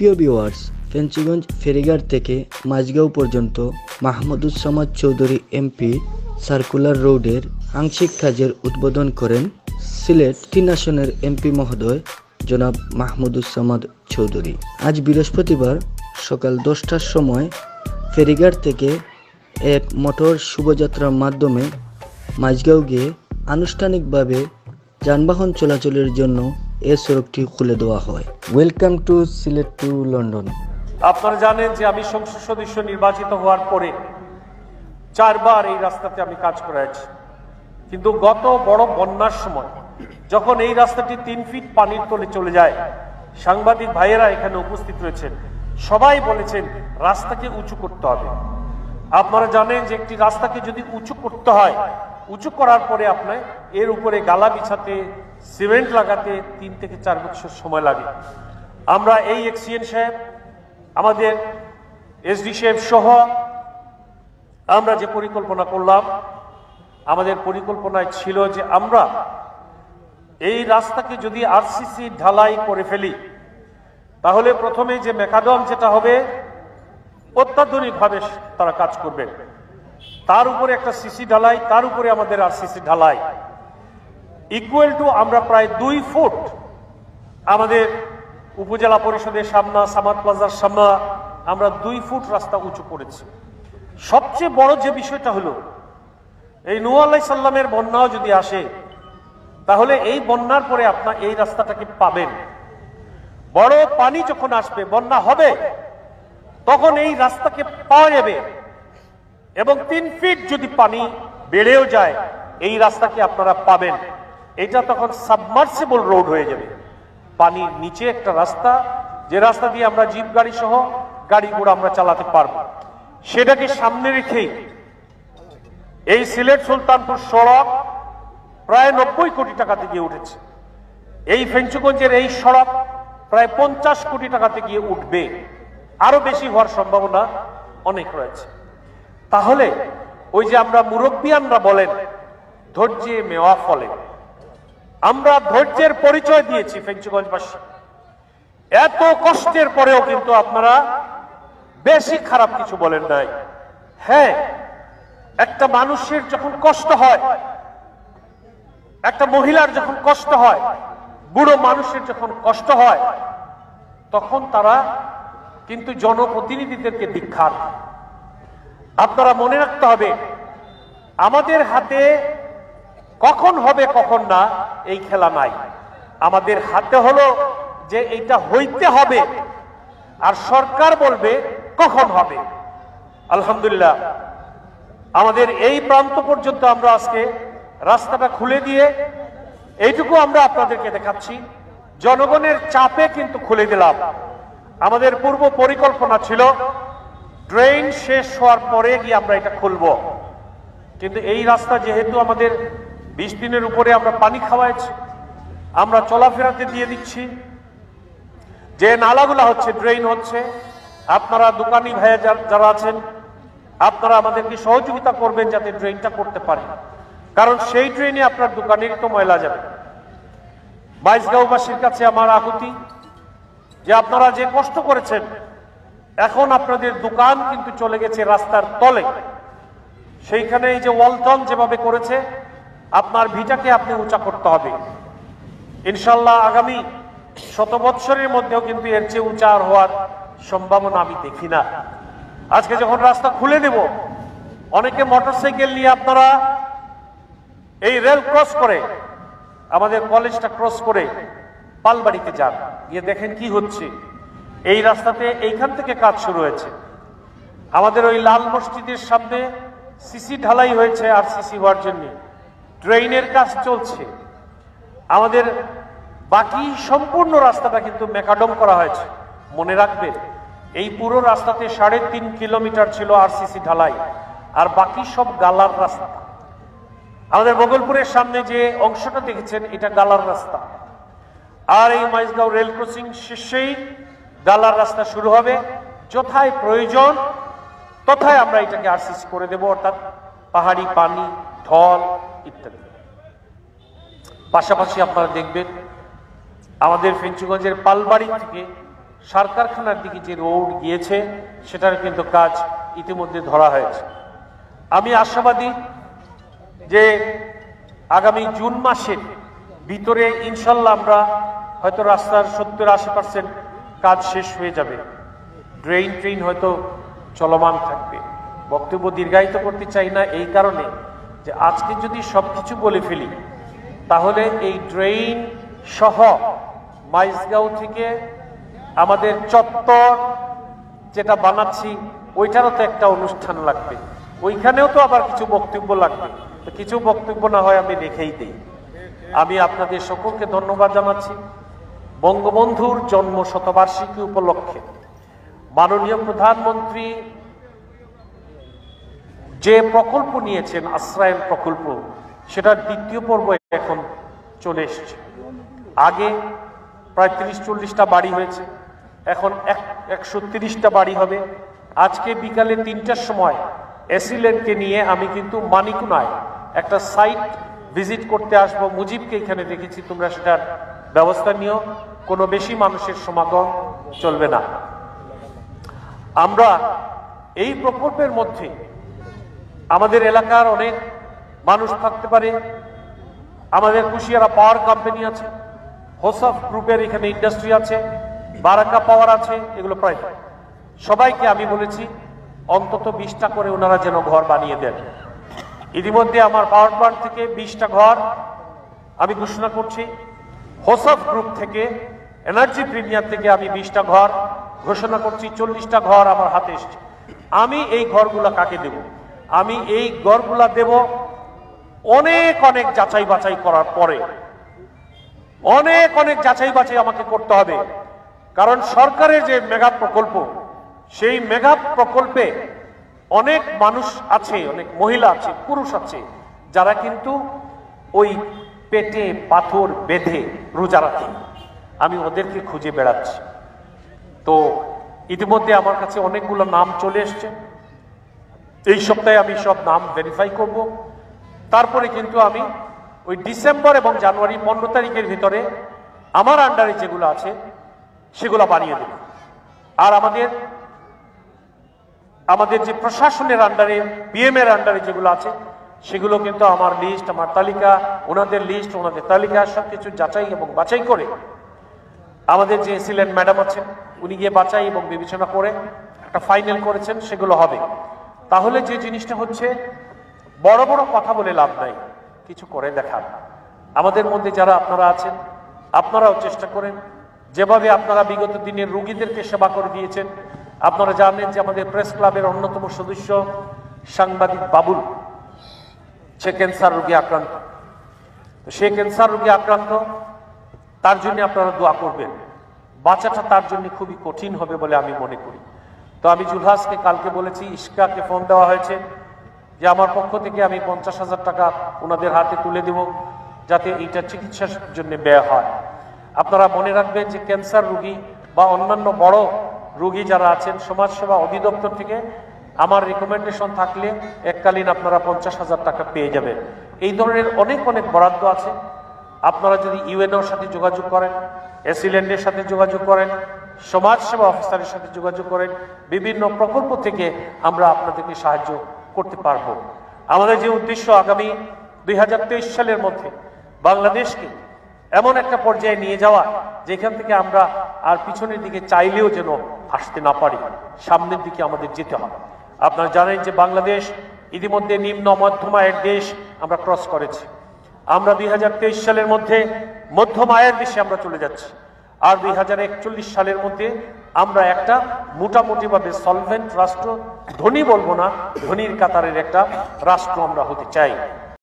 প্রিয় ভিউয়ার্স, ফেঞ্চুগঞ্জ ফেরিঘাট থেকে মাঝগাঁও পর্যন্ত মাহমুদুজ্জামান চৌধুরী এমপি সার্কুলার রোডের আংশিক কাজের উদ্বোধন করেন সিলেট 3 আসনের এমপি মহোদয় জনাব মাহমুদুজ্জামান চৌধুরী। আজ বৃহস্পতিবার সকাল 10টার সময় ফেরিঘাট থেকে এক মোটর শোভাযাত্রার মাধ্যমে মাঝগাঁও গিয়ে আনুষ্ঠানিকভাবে যানবাহন চলাচলের জন্য এই সড়কটি খুলে দেওয়া হয়। Welcome to Sylhet to London. আপনারা জানেন যে আমি সংসদ সদস্য নির্বাচিত হওয়ার পরে 4 বার এই রাস্তাতে আমি কাজ করেছি, কিন্তু গত বড় বন্যার সময় যখন এই রাস্তাটি 3 ফিট পানির তলে চলে যায়, সাংবাদিক ভাইয়েরা এখানে উপস্থিত রয়েছেন, সবাই বলেছেন রাস্তাকে উঁচু করতে হবে। আপনারা জানেন যে একটি রাস্তাকে যদি উঁচু করতে হয়, উঁচু করার পরে আপনার এর উপরে গালা বিছাতে, সিমেন্ট লাগাতে 3 থেকে 4 বছর সময় লাগে। আমরা এই এক্সিএন সাহেব, আমাদের এসডি সাহেব সহ আমরা যে পরিকল্পনা করলাম, আমাদের পরিকল্পনায় ছিল যে আমরা এই রাস্তাকে যদি আরসিসি ঢালাই করে ফেলি, তাহলে প্রথমে যে ম্যাকাডম যেটা হবে অত্যাধুনিকভাবে তারা কাজ করবেন, তার উপরে একটা সিসি ঢালাই, তার উপরে আমাদের আরসিসি ঢালাই ইকুয়াল টু আমরা প্রায় 2 ফুট আমাদের উপজেলা পরিষদের সামনে, সামাদ প্লাজার সামনে আমরা 2 ফুট রাস্তা উঁচু করেছি। সবচেয়ে বড় যে বিষয়টা হলো, এই নূহ আলাইহিস সালামের বন্যাও যদি আসে, তাহলে এই বন্যার পরে আপনার এই রাস্তাটাকে পাবেন। বড় পানি যখন আসবে, বন্যা হবে, তখন এই রাস্তাকে পাওয়া যাবে, এবং 3 ফিট যদি পানি বেড়েও যায় এই রাস্তাকে আপনারা পাবেন। এটা তখন সাবমার্সিবল রোড হয়ে যাবে, পানির নিচে একটা রাস্তা, যে রাস্তা দিয়ে আমরা জিপ গাড়ি সহ গাড়ি ঘোড়া আমরা চালাতে পারবো। সেটাকে সামনে রেখেই এই সিলেট সুলতানপুর সড়ক প্রায় 90 কোটি টাকাতে গিয়ে উঠেছে। এই ফেঞ্চুগঞ্জের এই সড়ক প্রায় 50 কোটি টাকাতে গিয়ে উঠবে, আরো বেশি হওয়ার সম্ভাবনা অনেক রয়েছে। তাহলে ওই যে আমরা মুরব্বিয়ানরা বলেন ধৈর্যে মেওয়া ফলে, আমরা ধৈর্যের পরিচয় দিয়েছি ফেঞ্চুগঞ্জবাসী। এত কষ্টের পরেও কিন্তু আপনারা বেশি খারাপ কিছু বলেন নাই। হ্যাঁ, একটা মানুষের যখন কষ্ট হয়, একটা মহিলার যখন কষ্ট হয়, বুড়ো মানুষের যখন কষ্ট হয়, তখন তারা কিন্তু জনপ্রতিনিধিদেরকে ধিক্কার। আপনারা মনে রাখতে হবে, আমাদের হাতে কখন হবে কখন না এই খেলা নাই। আমাদের হাতে হলো যে এটা হইতে হবে, আর সরকার বলবে কখন হবে। আলহামদুলিল্লাহ, আমাদের এই প্রান্ত পর্যন্ত আমরা আজকে রাস্তাটা খুলে দিয়ে এইটুকু আমরা আপনাদেরকে দেখাচ্ছি, জনগণের চাপে কিন্তু খুলে দিলাম। আমাদের পূর্ব পরিকল্পনা ছিল ড্রেন শেষ হওয়ার পরে গিয়ে আমরা এটা খুলব, কিন্তু এই রাস্তা যেহেতু আমাদের 20 দিনের উপরে আমরা পানি খাওয়াইছি, আমরা চলাফেরাতে দিয়ে দিচ্ছি, যে নালাগুলা হচ্ছে, ড্রেন হচ্ছে, আপনারা দোকানি ভাইয়া যারা আছেন, আপনারা আমাদেরকে সহযোগিতা করবেন যাতে ড্রেনটা করতে পারি, কারণ সেই ড্রেনে আপনার দোকানেরই তো ময়লা যাবে। মাঝগাঁওবাসীর কাছে আমার আকুতি যে আপনারা যে কষ্ট করেছেন, এখন আপনাদের দোকান কিন্তু চলে গেছে রাস্তার তলে। সেইখানে এই যে ওয়ালটন যেভাবে করেছে, আপনার ভিটাকে আপনি উঁচা করতে হবে। ইনশাল্লাহ আগামী 100 বৎসরের মধ্যেও কিন্তু এর চেয়ে উঁচা হওয়ার সম্ভাবনা আমি দেখি না। আজকে যখন রাস্তা খুলে দেব, অনেকে মোটরসাইকেল নিয়ে আপনারা এই রেল ক্রস করে, আমাদের কলেজটা ক্রস করে পালবাড়িতে যান, গিয়ে দেখেন কি হচ্ছে। এই রাস্তাতে এইখান থেকে কাজ শুরু হয়েছে। আমাদের ওই লাল মসজিদের সামনে সিসি ঢালাই হয়েছে, আর সিসি হওয়ার জন্য ট্রেনের কাজ চলছে। আমাদের বাকি সম্পূর্ণ রাস্তাটা কিন্তু ম্যাকাডম করা হয়েছে। মনে রাখবেন, এই পুরো রাস্তাতে 3.5 কিলোমিটার ছিল আরসিসি ঢালাই, আর বাকি সব গালার রাস্তা। আমাদের মোগলপুরের সামনে যে অংশটা দেখেছেন, এটা গালার রাস্তা, আর এই মাইজগাঁও রেল ক্রসিং শেষেই গালার রাস্তা শুরু হবে। যথায় প্রয়োজন তথায় আমরা এটাকে আরসিসি করে দেব, অর্থাৎ পাহাড়ি পানি, ঢল ইত্যাদি। পাশাপাশি আপনারা দেখবেন আমাদের ফেঞ্চুগঞ্জের পালবাড়ি থেকে সার কারখানার দিকে যে রোড গিয়েছে সেটার কিন্তু কাজ ইতিমধ্যে ধরা হয়েছে। আমি আশাবাদী যে আগামী জুন মাসের ভিতরে ইনশাল্লাহ আমরা হয়তো রাস্তার 70-80% কাজ শেষ হয়ে যাবে। ট্রেন হয়তো চলমান থাকবে। বক্তব্য দীর্ঘায়িত করতে চাই না এই কারণে যে আজকে যদি সবকিছু বলে ফেলি তাহলে এই ড্রেন সহ মাইজগাঁও থেকে আমাদের চত্বর যেটা বানাচ্ছি ওইটারও তো একটা অনুষ্ঠান লাগবে, ওইখানেও তো আবার কিছু বক্তব্য লাগবে। কিছু বক্তব্য না হয় আমি রেখেই দিই। আমি আপনাদের সকলকে ধন্যবাদ জানাচ্ছি। বঙ্গবন্ধুর জন্ম শতবার্ষিকী উপলক্ষে মাননীয় প্রধানমন্ত্রী যে প্রকল্প নিয়েছেন আশ্রয়ন প্রকল্প, সেটার দ্বিতীয় পর্ব এখন চলে এসছে। আগে প্রায় 30-40টা বাড়ি হয়েছে, এখন 130টা বাড়ি হবে। আজকে বিকালে 3টার সময় এসিল্যান্ডকে নিয়ে আমি কিন্তু মানিকুনায় একটা সাইট ভিজিট করতে আসবো। মুজিবকে এখানে দেখেছি, তোমরা সেটার ব্যবস্থা নিও, কোনো বেশি মানুষের সমাগম চলবে না। আমরা এই প্রকল্পের মধ্যে আমাদের এলাকার অনেক মানুষ থাকতে পারে। আমাদের কুশিয়ারা পাওয়ার কোম্পানি আছে, হোসফ গ্রুপের এখানে ইন্ডাস্ট্রি আছে, বারাকা পাওয়ার আছে, এগুলো প্রায় সবাইকে আমি বলেছি অন্তত 20টা করে ওনারা যেন ঘর বানিয়ে দেন। ইতিমধ্যে আমার পাওয়ার প্ল্যান্ট থেকে 20টা ঘর আমি ঘোষণা করছি। হোসফ গ্রুপ থেকে, এনার্জি প্রিমিয়ার থেকে আমি 20টা ঘর ঘোষণা করছি। 40টা ঘর আমার হাতে এসছে। আমি এই ঘরগুলা কাকে দেব? আমি এই ঘরগুলা দেব অনেক যাচাই বাছাই করার পরে। অনেক যাচাই বাছাই আমাকে করতে হবে, কারণ সরকারের যে মেগা প্রকল্প, সেই মেগা প্রকল্পে অনেক মানুষ আছে, অনেক মহিলা আছে, পুরুষ আছে, যারা কিন্তু ওই পেটে পাথর বেঁধে রোজা রাখে। আমি ওদেরকে খুঁজে বেড়াচ্ছি। তো ইতিমধ্যে আমার কাছে অনেকগুলো নাম চলে এসছে। এই সপ্তাহে আমি সব নাম ভেরিফাই করব। তারপরে কিন্তু আমি ওই ডিসেম্বর এবং জানুয়ারি 15 তারিখের ভিতরে আমার আন্ডারে যেগুলো আছে সেগুলো বানিয়ে দেব। আর আমাদের যে প্রশাসনের আন্ডারে, বিএম এর আন্ডারে যেগুলো আছে সেগুলো কিন্তু আমার লিস্ট, আমার তালিকা, ওনাদের লিস্ট, ওনাদের তালিকা সবকিছু যাচাই এবং বাছাই করে আমাদের যে এসিল্যান্ড ম্যাডাম আছেন উনি গিয়ে বাছাই এবং বিবেচনা করে একটা ফাইনাল করেছেন, সেগুলো হবে। তাহলে যে জিনিসটা হচ্ছে, বড় বড় কথা বলে লাভ নাই, কিছু করে দেখান। আমাদের মধ্যে যারা আপনারা আছেন আপনারাও চেষ্টা করেন, যেভাবে আপনারা বিগত দিনের রোগীদেরকে সেবা করে দিয়েছেন। আপনারা জানেন যে আমাদের প্রেস ক্লাবের অন্যতম সদস্য সাংবাদিক বাবুল, সে ক্যান্সার রোগে আক্রান্ত। সে ক্যান্সার রোগে আক্রান্ত, তার জন্য আপনারা দোয়া করবেন। বাঁচাটা তার জন্য খুবই কঠিন হবে বলে আমি মনে করি। তো আমি জুলহাসকে কালকে বলেছি, ইশকাকে ফোন দেওয়া হয়েছে যে আমার পক্ষ থেকে আমি 50,000 টাকা ওনাদের হাতে তুলে দেব, যাতে এইটা চিকিৎসার জন্য ব্যয় হয়। আপনারা মনে রাখবেন যে ক্যান্সার রোগী বা অন্যান্য বড় রোগী যারা আছেন, সমাজসেবা অধিদপ্তর থেকে আমার রিকমেন্ডেশন থাকলে এককালীন আপনারা 50,000 টাকা পেয়ে যাবেন। এই ধরনের অনেক বরাদ্দ আছে। আপনারা যদি ইউএনওর সাথে যোগাযোগ করেন, এসিল্যান্ডের সাথে যোগাযোগ করেন, সমাজসেবা অফিসারের সাথে যোগাযোগ করেন, বিভিন্ন প্রকল্প থেকে আমরা আপনাদেরকে সাহায্য করতে পারব। আমাদের যে উদ্দেশ্য, আগামী 2023 সালের মধ্যে বাংলাদেশকে এমন একটা পর্যায়ে নিয়ে যাওয়া যেখান থেকে আমরা আর পিছনের দিকে চাইলেও যেন আসতে না পারি, সামনের দিকে আমাদের যেতে হবে। আপনারা জানেন যে বাংলাদেশ ইতিমধ্যে নিম্ন মধ্যম আয়ের দেশ আমরা ক্রস করেছি। আমরা 2023 সালের মধ্যে মধ্যম আয়ের দেশে আমরা চলে যাচ্ছি। আর 2041 সালের মধ্যে আমরা একটা মোটামুটিভাবে সলভেন্ট রাষ্ট্র, ধনী বলবো না, ধনীর কাতারের একটা রাষ্ট্র আমরা হতে চাই।